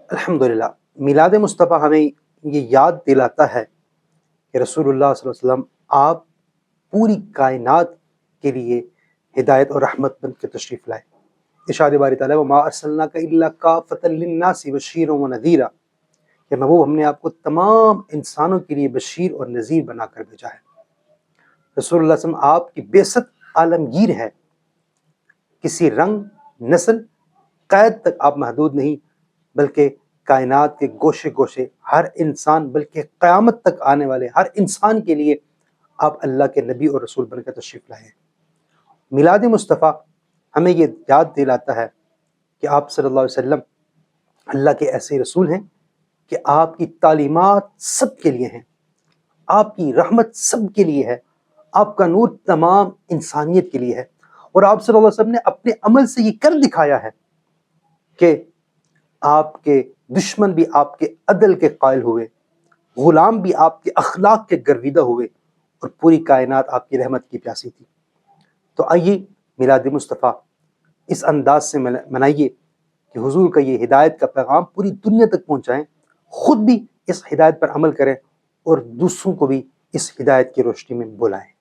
الحمدللہ میلاد مصطفیٰ ہمیں یہ یاد دلاتا ہے کہ رسول اللہ صلی اللہ علیہ وسلم آپ پوری کائنات کے لیے ہدایت اور رحمت بن کے تشریف لائے۔ ارشاد باری تعالیٰ وَمَا أَرْسَلْنَاكَ إِلَّا كَافَةً لِلنَّاسِ بَشِيرًا وَنَذِيرًا، کہ محبوب ہم نے آپ کو تمام انسانوں کے لیے بشیر اور نذیر بنا کر بھیجا ہے۔ رسول اللہ صلی اللہ علیہ وسلم آپ کی بعثت عالمگیر ہے، کسی رنگ، نسل، قید تک آپ محدود نہیں، بلکہ کائنات کے گوشے گوشے ہر انسان، بلکہ قیامت تک آنے والے ہر انسان کے لیے آپ اللہ کے نبی اور رسول بن کر تشریف لائے ہیں۔ میلاد مصطفیٰ ہمیں یہ یاد دلاتا ہے کہ آپ صلی اللہ علیہ وسلم اللہ کے ایسے رسول ہیں کہ آپ کی تعلیمات سب کے لیے ہیں، آپ کی رحمت سب کے لیے ہے، آپ کا نور تمام انسانیت کے لیے ہے، اور آپ صلی اللہ علیہ وسلم نے اپنے عمل سے یہ کر دکھایا ہے کہ آپ کے دشمن بھی آپ کے عدل کے قائل ہوئے، غلام بھی آپ کے اخلاق کے گرویدہ ہوئے، اور پوری کائنات آپ کی رحمت کی پیاسی تھی۔ تو آئیے میلاد مصطفیٰ اس انداز سے منائیے کہ حضور کا یہ ہدایت کا پیغام پوری دنیا تک پہنچائیں، خود بھی اس ہدایت پر عمل کریں اور دوسروں کو بھی اس ہدایت کی روشنی میں بلائیں۔